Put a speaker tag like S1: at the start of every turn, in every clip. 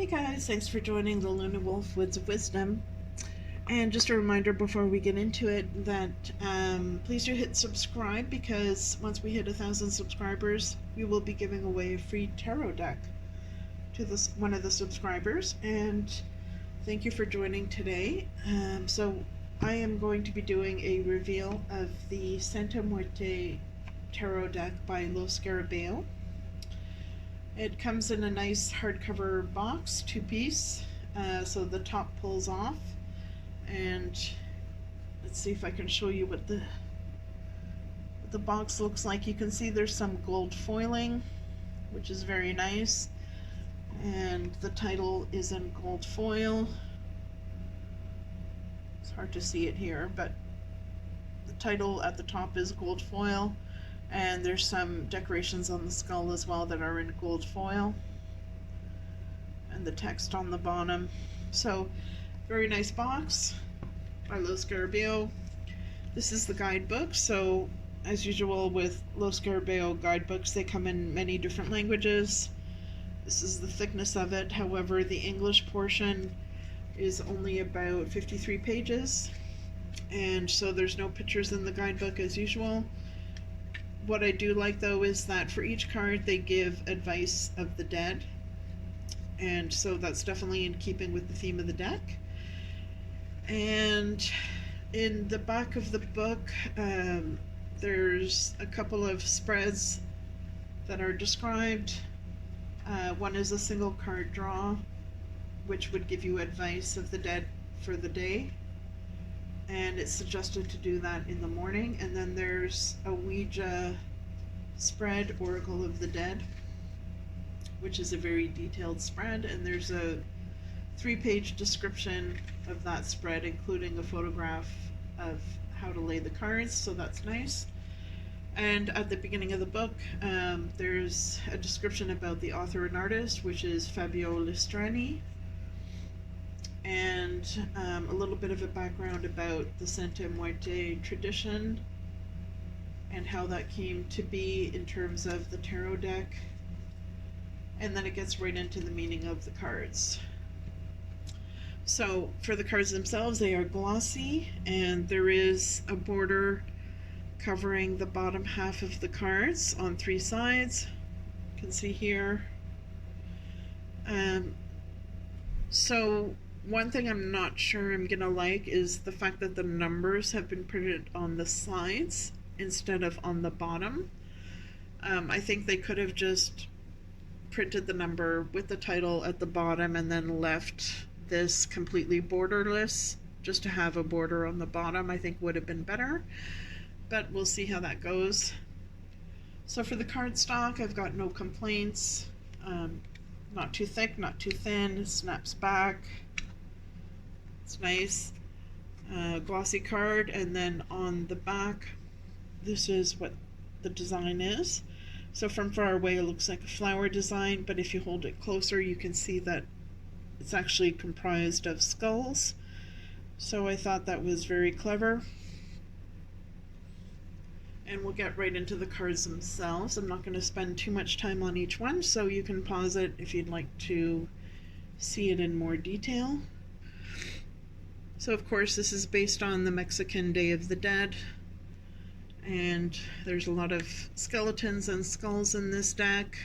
S1: Hey guys, thanks for joining the Lunawolf Woods of Wisdom. And just a reminder before we get into it that please do hit subscribe, because once we hit 1,000 subscribers, we will be giving away a free tarot deck to one of the subscribers. And thank you for joining today. So I am going to be doing a reveal of the Santa Muerte Tarot deck by Los Scarabeo. It comes in a nice hardcover box, two-piece, so the top pulls off. And let's see if I can show you what the box looks like. You can see there's some gold foiling, which is very nice, and the title is in gold foil. It's hard to see it here, but the title at the top is gold foil. And there's some decorations on the skull as well that are in gold foil. And the text on the bottom. So, very nice box by Los Scarabeo. This is the guidebook. So, as usual with Los Scarabeo guidebooks, they come in many different languages. This is the thickness of it. However, the English portion is only about 53 pages. And so there's no pictures in the guidebook as usual. What I do like though is that for each card they give advice of the dead, and so that's definitely in keeping with the theme of the deck. And in the back of the book there's a couple of spreads that are described. One is a single card draw, which would give you advice of the dead for the day, and it's suggested to do that in the morning. And then there's a Ouija spread, Oracle of the Dead, which is a very detailed spread, and there's a 3-page description of that spread, including a photograph of how to lay the cards, so that's nice. And at the beginning of the book there's a description about the author and artist, which is Fabio Listrani, and a little bit of a background about the Santa Muerte tradition and how that came to be in terms of the tarot deck. And then it gets right into the meaning of the cards. So for the cards themselves, they are glossy, and there is a border covering the bottom half of the cards on 3 sides. You can see here. So one thing I'm not sure I'm gonna like is the fact that the numbers have been printed on the sides instead of on the bottom. I think they could have just printed the number with the title at the bottom and then left this completely borderless, just to have a border on the bottom. I think would have been better, but we'll see how that goes. So for the cardstock, I've got no complaints. Not too thick, not too thin, it snaps back. It's nice. Glossy card, and then on the back, this is what the design is. So from far away it looks like a flower design, but if you hold it closer you can see that it's actually comprised of skulls. So I thought that was very clever. And we'll get right into the cards themselves. I'm not going to spend too much time on each one, so you can pause it if you'd like to see it in more detail. So of course this is based on the Mexican Day of the Dead, and there's a lot of skeletons and skulls in this deck.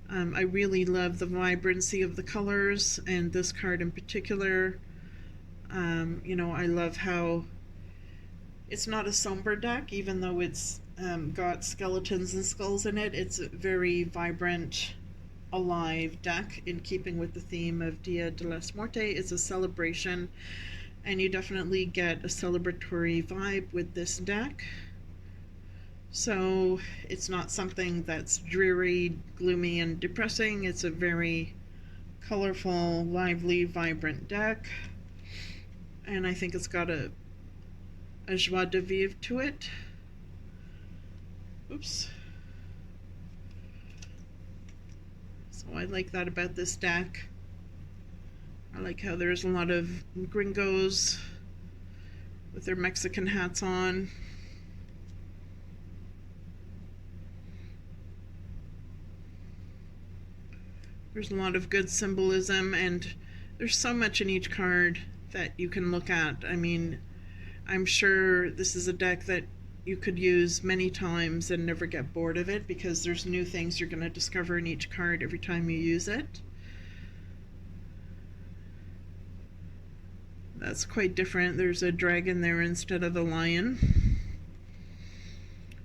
S1: I really love the vibrancy of the colors, and this card in particular. I love how it's not a somber deck, even though it's got skeletons and skulls in it. It's a very vibrant, alive deck in keeping with the theme of Dia de las Muerte. It's a celebration, and you definitely get a celebratory vibe with this deck. So it's not something that's dreary, gloomy, and depressing. It's a very colorful, lively, vibrant deck, and I think it's got a joie de vivre to it. Oops. So I like that about this deck. I like how there's a lot of gringos with their Mexican hats on. There's a lot of good symbolism, and there's so much in each card that you can look at. I mean, I'm sure this is a deck that you could use many times and never get bored of it, because there's new things you're going to discover in each card every time you use it. That's quite different. There's a dragon there instead of the lion.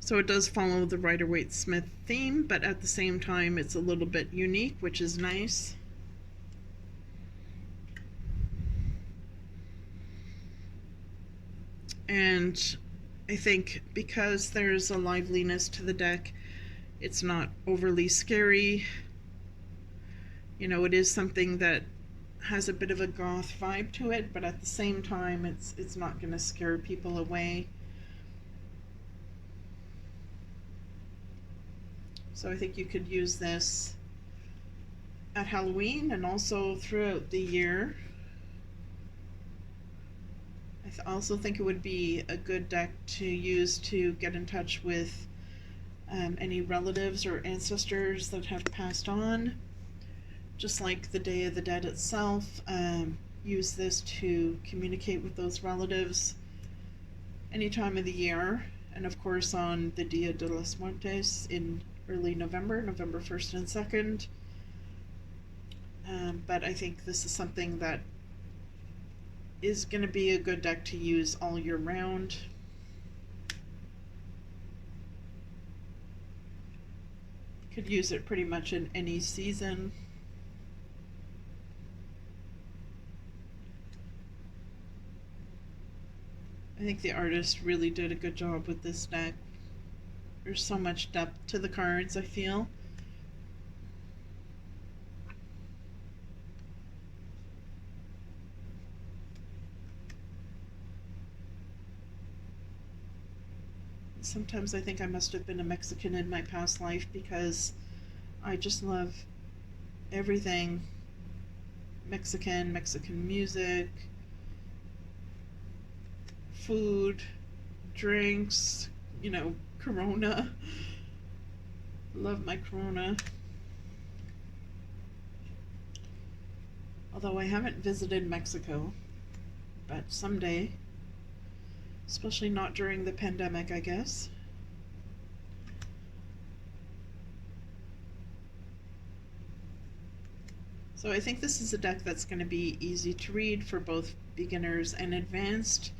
S1: So it does follow the Rider-Waite-Smith theme, but at the same time it's a little bit unique, which is nice. And I think because there's a liveliness to the deck, it's not overly scary. You know, it is something that has a bit of a goth vibe to it, but at the same time it's not going to scare people away. So I think you could use this at Halloween and also throughout the year. I also think it would be a good deck to use to get in touch with any relatives or ancestors that have passed on. Just like the Day of the Dead itself, use this to communicate with those relatives any time of the year. And of course on the Dia de los Muertos in early November, November 1st and 2nd. But I think this is something that is going to be a good deck to use all year round. Could use it pretty much in any season. I think the artist really did a good job with this deck. There's so much depth to the cards, I feel. Sometimes I think I must have been a Mexican in my past life, because I just love everything Mexican, Mexican music, food, drinks, you know, Corona. Love my Corona. Although I haven't visited Mexico, but someday. Especially not during the pandemic, I guess. So I think this is a deck that's going to be easy to read for both beginners and advanced.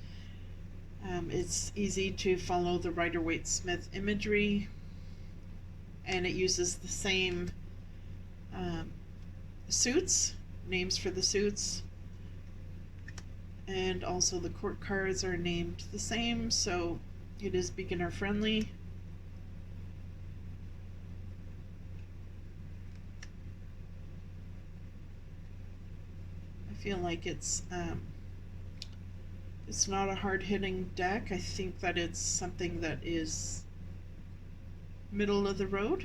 S1: It's easy to follow the Rider-Waite-Smith imagery, and it uses the same suits, names for the suits, and also the court cards are named the same, so it is beginner friendly. I feel like it's not a hard-hitting deck. I think that it's something that is middle of the road.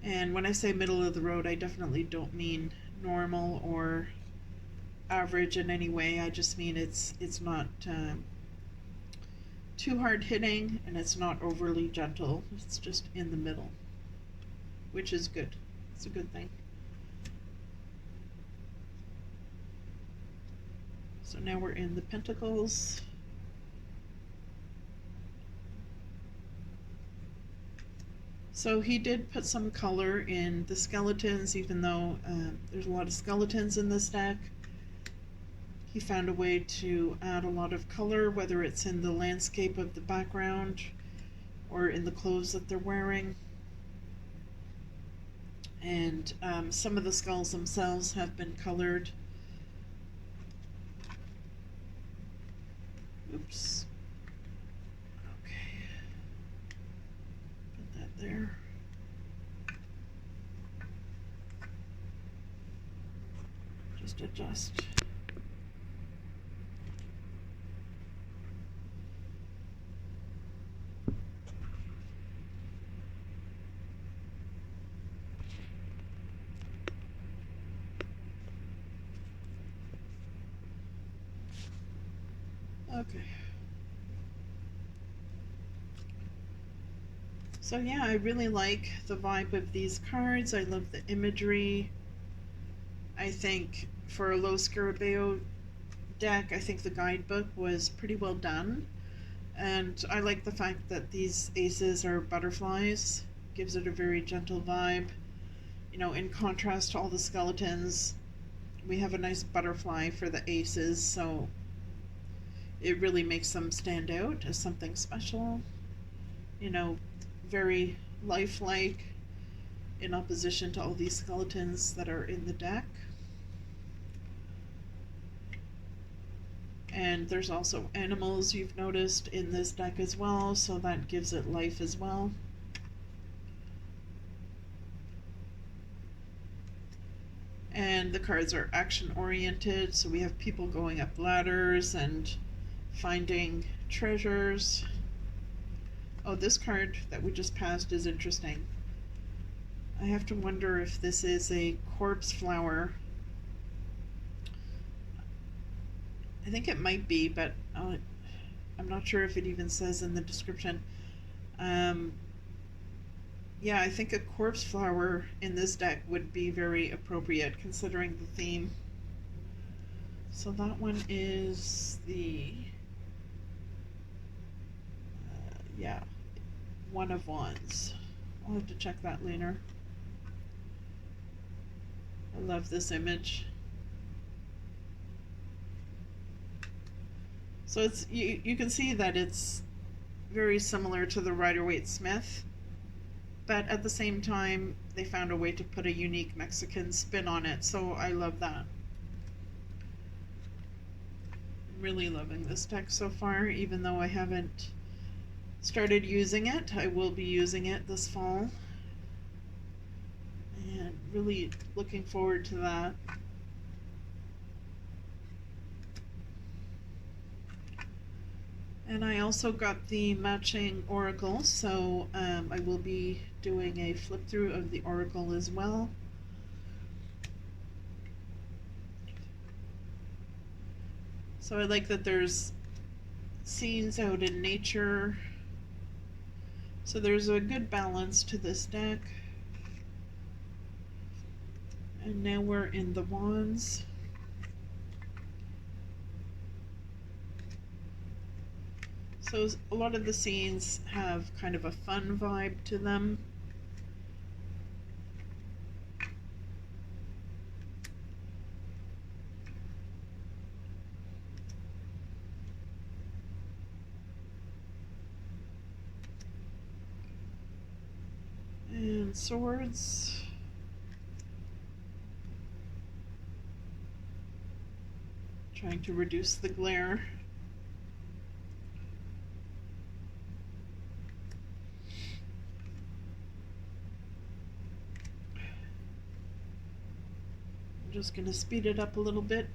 S1: And when I say middle of the road, I definitely don't mean normal or average in any way. I just mean it's not too hard hitting, and it's not overly gentle. It's just in the middle, which is good. It's a good thing. So now we're in the Pentacles. So he did put some color in the skeletons, even though there's a lot of skeletons in this deck. He found a way to add a lot of color, whether it's in the landscape of the background or in the clothes that they're wearing. And some of the skulls themselves have been colored. Oops. Okay. Put that there. Just adjust. Okay. So yeah, I really like the vibe of these cards. I love the imagery. I think for a low Scarabeo deck, I think the guidebook was pretty well done. And I like the fact that these aces are butterflies. Gives it a very gentle vibe. You know, in contrast to all the skeletons, we have a nice butterfly for the aces, so it really makes them stand out as something special. You know, very lifelike in opposition to all these skeletons that are in the deck. And there's also animals you've noticed in this deck as well, so that gives it life as well. And the cards are action oriented, so we have people going up ladders and finding treasures. Oh, this card that we just passed is interesting. I have to wonder if this is a corpse flower. I think it might be, but I'm not sure if it even says in the description. Yeah, I think a corpse flower in this deck would be very appropriate considering the theme. So that one is the, yeah, One of Wands. I'll have to check that later. I love this image. So it's you can see that it's very similar to the Rider-Waite-Smith, but at the same time they found a way to put a unique Mexican spin on it, so I love that. I'm really loving this deck so far, even though I haven't started using it. I will be using it this fall, and really looking forward to that. And I also got the matching oracle, so I will be doing a flip through of the oracle as well. So I like that there's scenes out in nature. So there's a good balance to this deck. And now we're in the wands. So a lot of the scenes have kind of a fun vibe to them. And swords. Trying to reduce the glare. I'm just going to speed it up a little bit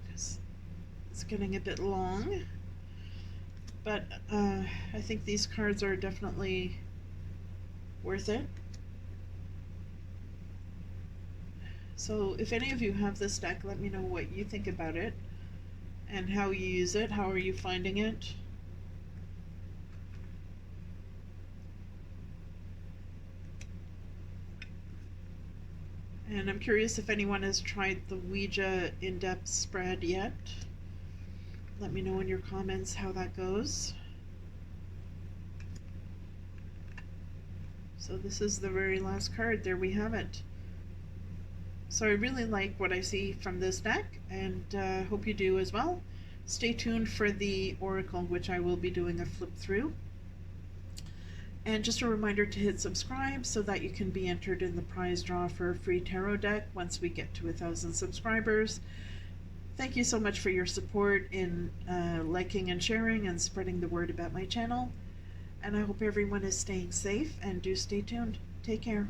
S1: because it's getting a bit long. But I think these cards are definitely worth it. So if any of you have this deck, let me know what you think about it and how you use it. How are you finding it? And I'm curious if anyone has tried the Ouija in-depth spread yet. Let me know in your comments how that goes. So this is the very last card. There we have it. So I really like what I see from this deck, and hope you do as well. Stay tuned for the oracle, which I will be doing a flip through. And just a reminder to hit subscribe so that you can be entered in the prize draw for a free tarot deck once we get to 1,000 subscribers. Thank you so much for your support in liking and sharing and spreading the word about my channel. And I hope everyone is staying safe, and do stay tuned. Take care.